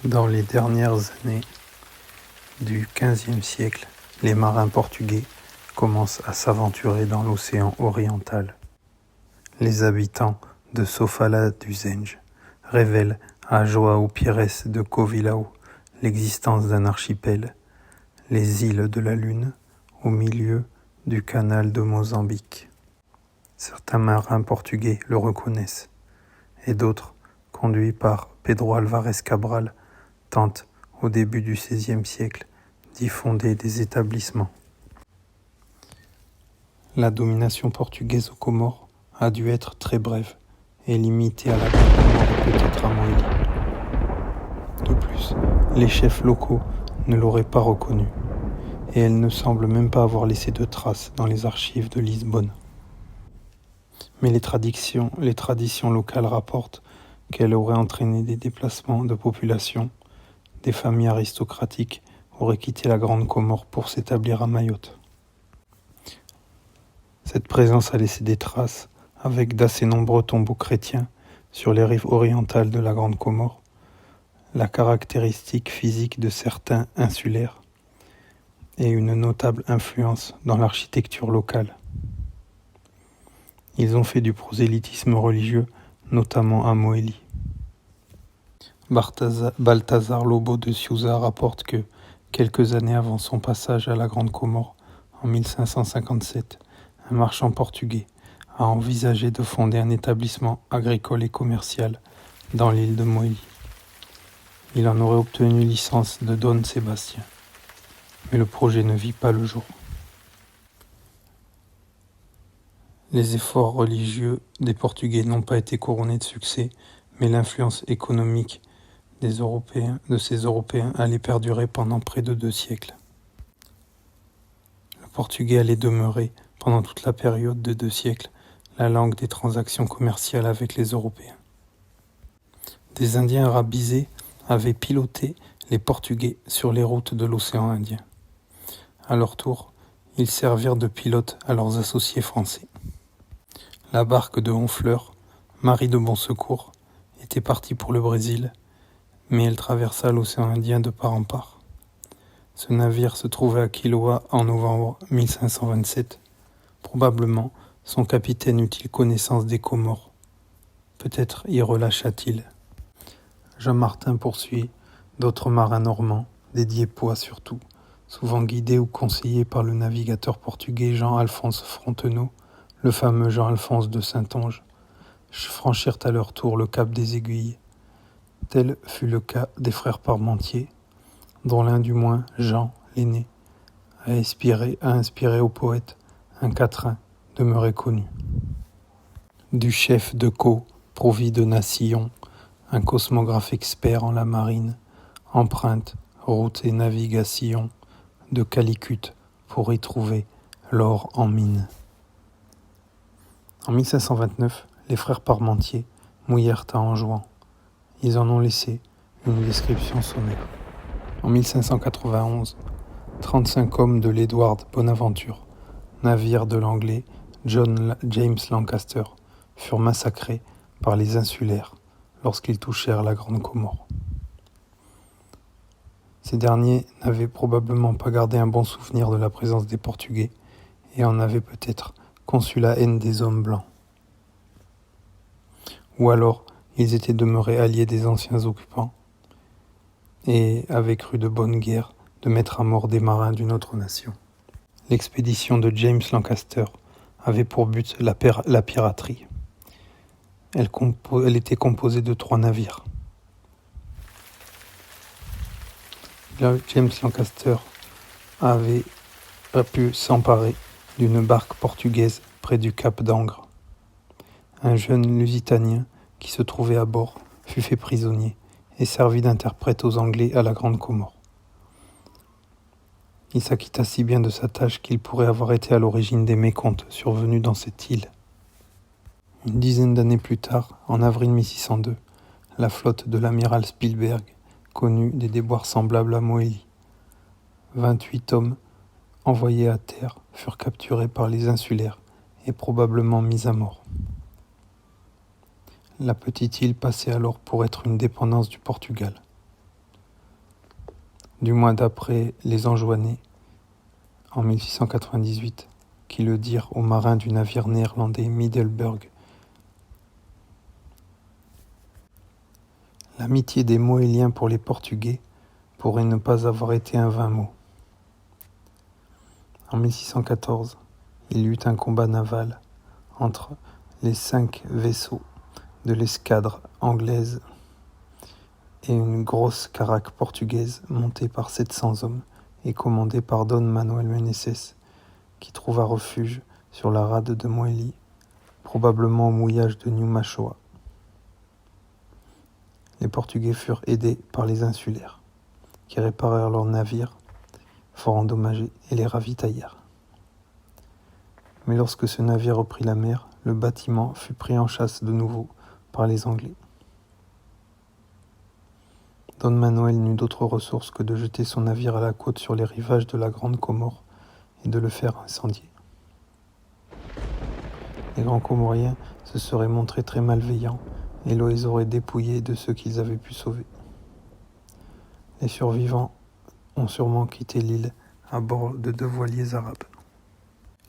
Dans les dernières années du XVe siècle, les marins portugais commencent à s'aventurer dans l'océan oriental. Les habitants de Sofala du Zenj révèlent à João Pires de Covilhão l'existence d'un archipel, les îles de la Lune, au milieu du canal de Mozambique. Certains marins portugais le reconnaissent, et d'autres, conduits par Pedro Álvares Cabral, tentent, au début du XVIe siècle, d'y fonder des établissements. La domination portugaise aux Comores a dû être très brève et limitée à la Grande Comore et peut-être à Moïli. De plus, les chefs locaux ne l'auraient pas reconnue, et elle ne semble même pas avoir laissé de traces dans les archives de Lisbonne. Mais les traditions locales rapportent qu'elle aurait entraîné des déplacements de population. Des familles aristocratiques auraient quitté la Grande Comore pour s'établir à Mayotte. Cette présence a laissé des traces, avec d'assez nombreux tombeaux chrétiens sur les rives orientales de la Grande Comore, la caractéristique physique de certains insulaires et une notable influence dans l'architecture locale. Ils ont fait du prosélytisme religieux, notamment à Moélie. Balthazar Lobo de Sousa rapporte que, quelques années avant son passage à la Grande Comore, en 1557, un marchand portugais a envisagé de fonder un établissement agricole et commercial dans l'île de Moélie. Il en aurait obtenu licence de Don Sébastien, mais le projet ne vit pas le jour. Les efforts religieux des Portugais n'ont pas été couronnés de succès, mais l'influence économique de ces Européens allait perdurer pendant près de 2 siècles. Le portugais allait demeurer, pendant toute la période de 2 siècles, la langue des transactions commerciales avec les Européens. Des Indiens arabisés avaient piloté les Portugais sur les routes de l'océan Indien. À leur tour, ils servirent de pilotes à leurs associés français. La barque de Honfleur, Marie de Bon Secours, était partie pour le Brésil, mais elle traversa l'océan Indien de part en part. Ce navire se trouvait à Quiloa en novembre 1527. Probablement, son capitaine eut-il connaissance des Comores. Peut-être y relâcha-t-il. Jean Martin poursuit d'autres marins normands, des Diepois surtout, souvent guidés ou conseillés par le navigateur portugais Jean-Alphonse Frontenault, le fameux Jean-Alphonse de Saintonge, franchirent à leur tour le cap des Aiguilles. Tel fut le cas des frères Parmentier, dont l'un du moins, Jean, l'aîné, a inspiré au poète un quatrain demeuré connu. Du chef de Co, provis de Nacillon, un cosmographe expert en la marine, emprunte, route et navigation de Calicut pour y trouver l'or en mine. En 1529, les frères Parmentier mouillèrent à Anjouan. Ils en ont laissé une description sommaire. En 1591, 35 hommes de l'Edward Bonaventure, navire de l'anglais James Lancaster, furent massacrés par les insulaires lorsqu'ils touchèrent la Grande Comore. Ces derniers n'avaient probablement pas gardé un bon souvenir de la présence des Portugais et en avaient peut-être conçu la haine des hommes blancs. Ou alors, ils étaient demeurés alliés des anciens occupants et avaient cru de bonne guerre de mettre à mort des marins d'une autre nation. L'expédition de James Lancaster avait pour but la piraterie. Elle était composée de 3 navires. James Lancaster avait pu s'emparer d'une barque portugaise près du cap d'Angre. Un jeune Lusitanien qui se trouvait à bord fut fait prisonnier et servi d'interprète aux Anglais à la Grande Comore. Il s'acquitta si bien de sa tâche qu'il pourrait avoir été à l'origine des mécomptes survenus dans cette île. Une dizaine d'années plus tard, en avril 1602, la flotte de l'amiral Spielberg connut des déboires semblables à Moélie. 28 hommes envoyés à terre furent capturés par les insulaires et probablement mis à mort. La petite île passait alors pour être une dépendance du Portugal. du moins d'après les Anjouanais, en 1698, qui le dirent aux marins du navire néerlandais Middelburg. L'amitié des Mohéliens pour les Portugais pourrait ne pas avoir été un vain mot. En 1614, il y eut un combat naval entre les 5 vaisseaux de l'escadre anglaise et une grosse caraque portugaise montée par 700 hommes et commandée par Don Manuel Meneses, qui trouva refuge sur la rade de Moélie, probablement au mouillage de New Machoa. Les Portugais furent aidés par les insulaires, qui réparèrent leurs navires fort endommagés et les ravitaillèrent. Mais lorsque ce navire reprit la mer, le bâtiment fut pris en chasse de nouveau par les Anglais. Don Manuel n'eut d'autre ressource que de jeter son navire à la côte sur les rivages de la Grande Comore et de le faire incendier. Les grands Comoriens se seraient montrés très malveillants et les aurait dépouillés de ceux qu'ils avaient pu sauver. Les survivants ont sûrement quitté l'île à bord de 2 voiliers arabes.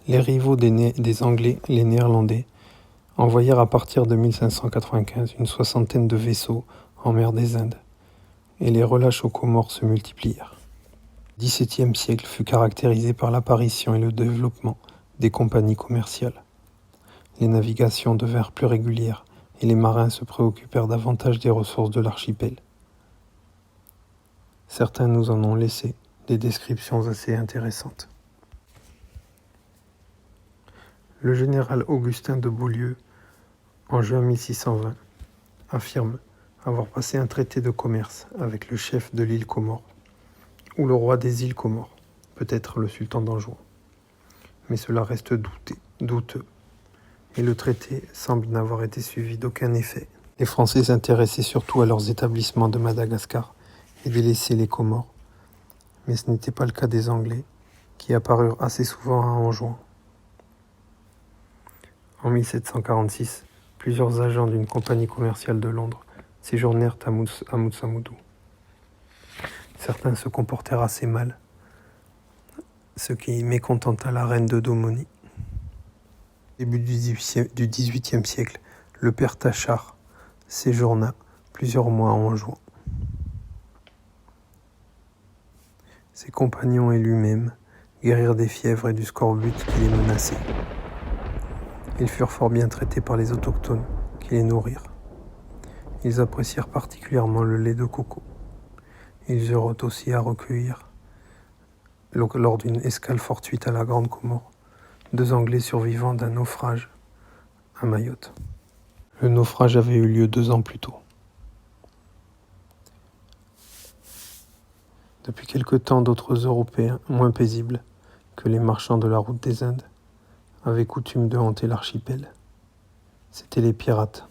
Les rivaux des Anglais, les Néerlandais, envoyèrent à partir de 1595 une 60aine de vaisseaux en mer des Indes, et les relâches aux Comores se multiplièrent. Le XVIIe siècle fut caractérisé par l'apparition et le développement des compagnies commerciales. Les navigations devinrent plus régulières et les marins se préoccupèrent davantage des ressources de l'archipel. Certains nous en ont laissé des descriptions assez intéressantes. Le général Augustin de Beaulieu, en juin 1620, affirme avoir passé un traité de commerce avec le chef de l'île Comore, ou le roi des îles Comores, peut-être le sultan d'Anjouan. Mais cela reste douteux, et le traité semble n'avoir été suivi d'aucun effet. Les Français s'intéressaient surtout à leurs établissements de Madagascar et délaissaient les Comores, mais ce n'était pas le cas des Anglais, qui apparurent assez souvent à Anjouan. En 1746, plusieurs agents d'une compagnie commerciale de Londres séjournèrent à Moutsamoudou. Certains se comportèrent assez mal, ce qui mécontenta la reine de Domoni. Au début du XVIIIe siècle, le père Tachard séjourna plusieurs mois à Anjouan. Ses compagnons et lui-même guérirent des fièvres et du scorbut qui les menaçaient. Ils furent fort bien traités par les autochtones qui les nourrirent. Ils apprécièrent particulièrement le lait de coco. Ils eurent aussi à recueillir, lors d'une escale fortuite à la Grande Comore, 2 Anglais survivants d'un naufrage à Mayotte. Le naufrage avait eu lieu 2 ans plus tôt. Depuis quelque temps, d'autres Européens, moins paisibles que les marchands de la route des Indes, avaient coutume de hanter l'archipel. C'étaient les pirates.